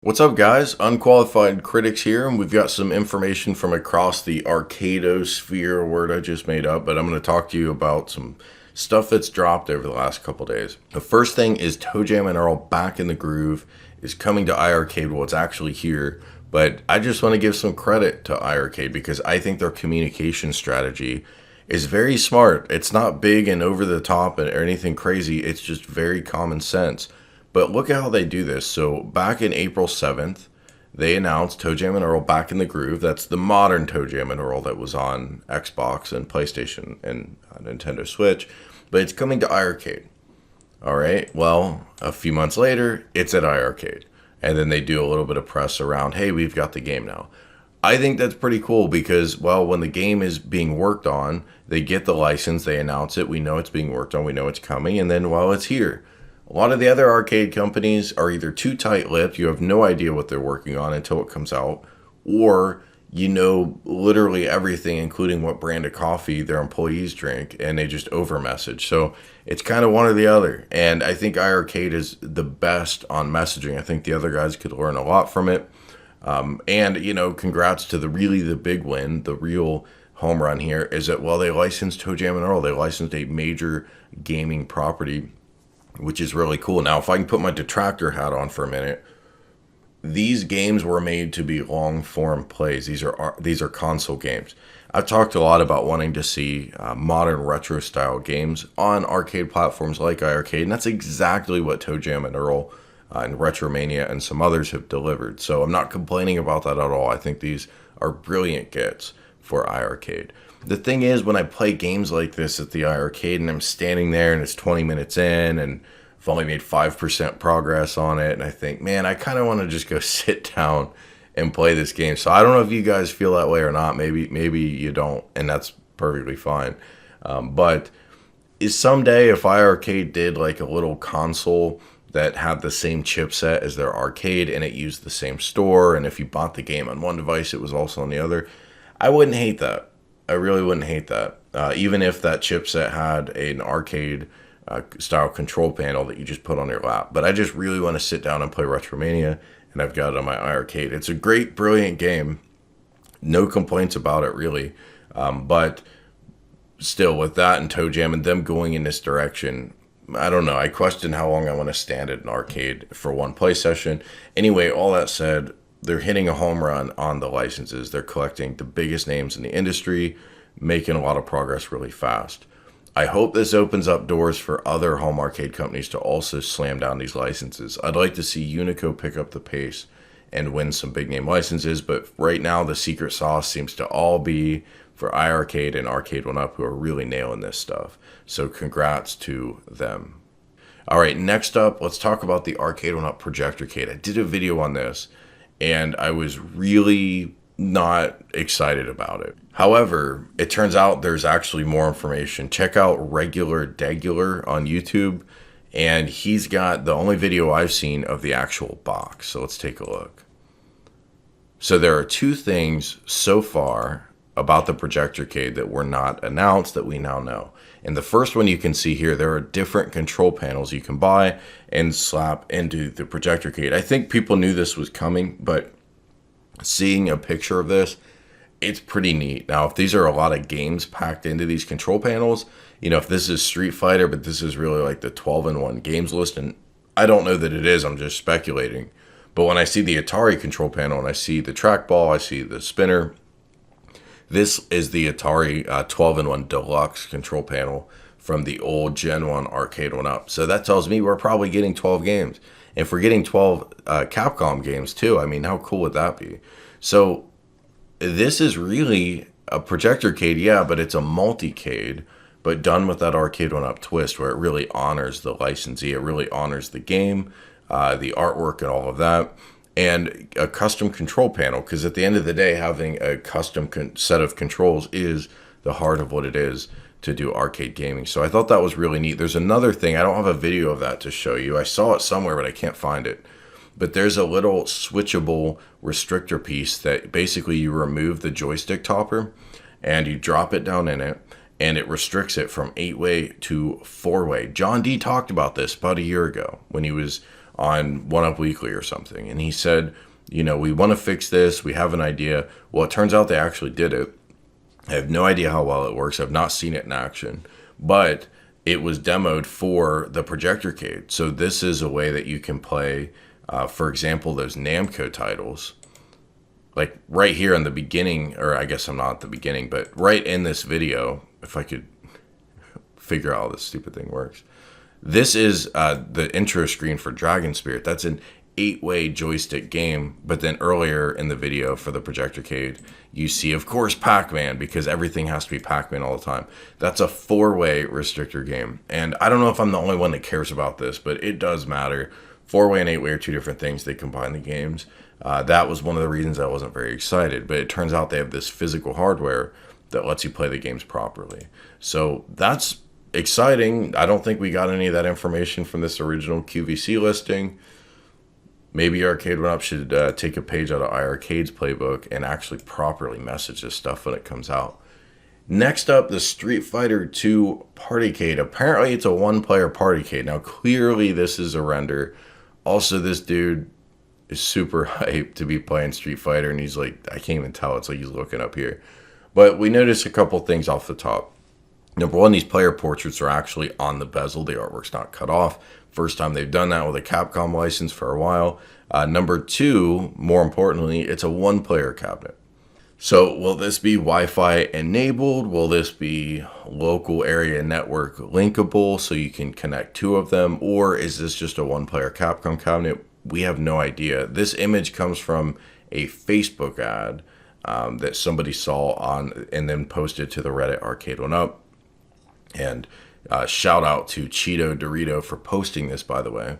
What's up, guys? Unqualified Critics here, and we've got some information from across the arcadosphere, a word I just made up, but I'm going to talk to you about some stuff that's dropped over the last couple days. The first thing is ToeJam Earl Back in the Groove is coming to iiRcade. Well, it's actually here, but I just want to give some credit to iiRcade because I think their communication strategy is very smart. It's not big and over the top or anything crazy. It's just very common sense. But look at how they do this. So back in April 7th, they announced ToeJam Earl Back in the Groove. That's the modern ToeJam Earl that was on Xbox and PlayStation and Nintendo Switch. But it's coming to iiRcade. All right. Well, a few months later, it's at iiRcade. And then they do a little bit of press around, hey, we've got the game now. I think that's pretty cool because, well, when the game is being worked on, they get the license, they announce it, we know it's being worked on, we know it's coming, and then, well, it's here. A lot of the other arcade companies are either too tight-lipped, you have no idea what they're working on until it comes out, or you know literally everything, including what brand of coffee their employees drink, and they just over-message. So it's kind of one or the other, and I think iiRcade is the best on messaging. I think the other guys could learn a lot from it. And, you know, congrats to the big win, the real home run here is that, well, they licensed ToeJam Earl. They licensed a major gaming property, which is really cool. Now, if I can put my detractor hat on for a minute, these games were made to be long-form plays. These are console games. I've talked a lot about wanting to see modern retro-style games on arcade platforms like iiRcade, and that's exactly what ToeJam Earl and Retromania and some others have delivered. So I'm not complaining about that at all. I think these are brilliant gets for iiRcade. The thing is, when I play games like this at the iiRcade and I'm standing there and it's 20 minutes in and I've only made 5% progress on it, and I think, man, I kind of want to just go sit down and play this game. So I don't know if you guys feel that way or not. Maybe you don't, and that's perfectly fine. But is someday if iiRcade did like a little console that had the same chipset as their arcade and it used the same store, and if you bought the game on one device, it was also on the other, I wouldn't hate that. I really wouldn't hate that. Even if that chipset had an arcade style control panel that you just put on your lap. But I just really want to sit down and play Retromania, and I've got it on my iiRcade. It's a great, brilliant game. No complaints about it, really. But still, with that and ToeJam and them going in this direction, I don't know. I question how long I want to stand at an arcade for one play session. Anyway, all that said, they're hitting a home run on the licenses. They're collecting the biggest names in the industry, making a lot of progress really fast. I hope this opens up doors for other home arcade companies to also slam down these licenses. I'd like to see Unico pick up the pace and win some big name licenses, but right now the secret sauce seems to all be for iiRcade and Arcade1Up, who are really nailing this stuff. So congrats to them. All right, next up, let's talk about the Arcade1Up Projectorcade. I did a video on this, and I was really not excited about it. However, it turns out there's actually more information. Check out Regular Degular on YouTube, and he's got the only video I've seen of the actual box. So let's take a look. So there are two things so far about the Projectorcade that were not announced that we now know. And the first one you can see here, there are different control panels you can buy and slap into the Projectorcade. I think people knew this was coming, but seeing a picture of this, it's pretty neat. Now, if these are a lot of games packed into these control panels, you know, if this is Street Fighter, but this is really like the 12-in-1 games list, and I don't know that it is, I'm just speculating. But when I see the Atari control panel and I see the trackball, I see the spinner, this is the Atari 12-in-1 Deluxe control panel from the old Gen 1 Arcade1Up. So that tells me we're probably getting 12 games. And if we're getting 12 Capcom games too, I mean, how cool would that be? So this is really a Projectorcade, yeah, but it's a multi-cade, but done with that Arcade1Up twist where it really honors the licensee. It really honors the game, the artwork and all of that. And a custom control panel, because at the end of the day, having a custom set of controls is the heart of what it is to do arcade gaming. So I thought that was really neat. There's another thing. I don't have a video of that to show you. I saw it somewhere, but I can't find it. But there's a little switchable restrictor piece that basically you remove the joystick topper and you drop it down in it, and it restricts it from 8-way to 4-way. John D talked about this about a year ago when he was on One Up Weekly or something. And he said, you know, we want to fix this. We have an idea. Well, it turns out they actually did it. I have no idea how well it works. I've not seen it in action, but it was demoed for the Projectorcade. So this is a way that you can play, for example, those Namco titles. Like right here in the beginning, or I guess I'm not at the beginning, but right in this video, if I could figure out how this stupid thing works. This is the intro screen for Dragon Spirit. That's an 8-way joystick game. But then earlier in the video for the Projectorcade, you see, of course, Pac-Man, because everything has to be Pac-Man all the time. That's a 4-way restrictor game. And I don't know if I'm the only one that cares about this, but it does matter. 4-way and 8-way are two different things. They combine the games. That was one of the reasons I wasn't very excited. But it turns out they have this physical hardware that lets you play the games properly. So that's exciting. I don't think we got any of that information from this original QVC listing. Maybe Arcade 1UP should take a page out of iiRcade's playbook and actually properly message this stuff when it comes out. Next up, the Street Fighter 2 Partycade. Apparently, it's a one-player Partycade. Now, clearly, this is a render. Also, this dude is super hyped to be playing Street Fighter, and he's like, I can't even tell. It's like he's looking up here. But we noticed a couple things off the top. Number one, these player portraits are actually on the bezel. The artwork's not cut off. First time they've done that with a Capcom license for a while. Number two, more importantly, it's a one-player cabinet. So will this be Wi-Fi enabled? Will this be local area network linkable so you can connect two of them? Or is this just a one-player Capcom cabinet? We have no idea. This image comes from a Facebook ad that somebody saw on and then posted to the Reddit Arcade 1UP. And shout out to Cheeto Dorito for posting this, by the way.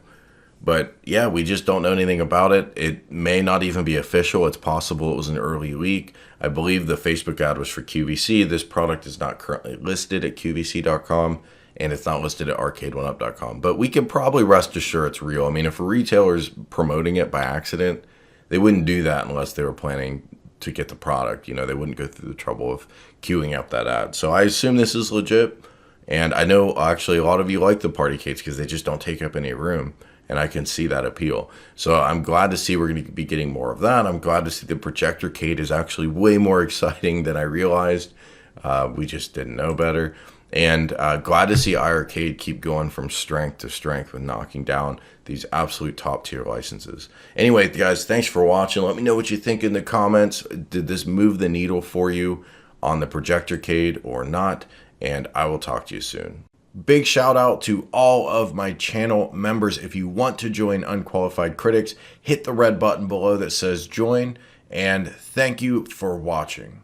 But yeah, we just don't know anything about it. It may not even be official. It's possible it was an early leak. I believe the Facebook ad was for QVC. This product is not currently listed at QVC.com, and it's not listed at Arcade1Up.com. But we can probably rest assured it's real. I mean, if a retailer's promoting it by accident, they wouldn't do that unless they were planning to get the product. You know, they wouldn't go through the trouble of queuing up that ad. So I assume this is legit. And I know actually a lot of you like the Partycades because they just don't take up any room. And I can see that appeal. So I'm glad to see we're going to be getting more of that. I'm glad to see the Projectorcade is actually way more exciting than I realized. We just didn't know better. And glad to see iiRcade keep going from strength to strength with knocking down these absolute top tier licenses. Anyway, guys, thanks for watching. Let me know what you think in the comments. Did this move the needle for you on the Projectorcade or not? And I will talk to you soon. Big shout out to all of my channel members. If you want to join Unqualified Critics, hit the red button below that says join. And thank you for watching.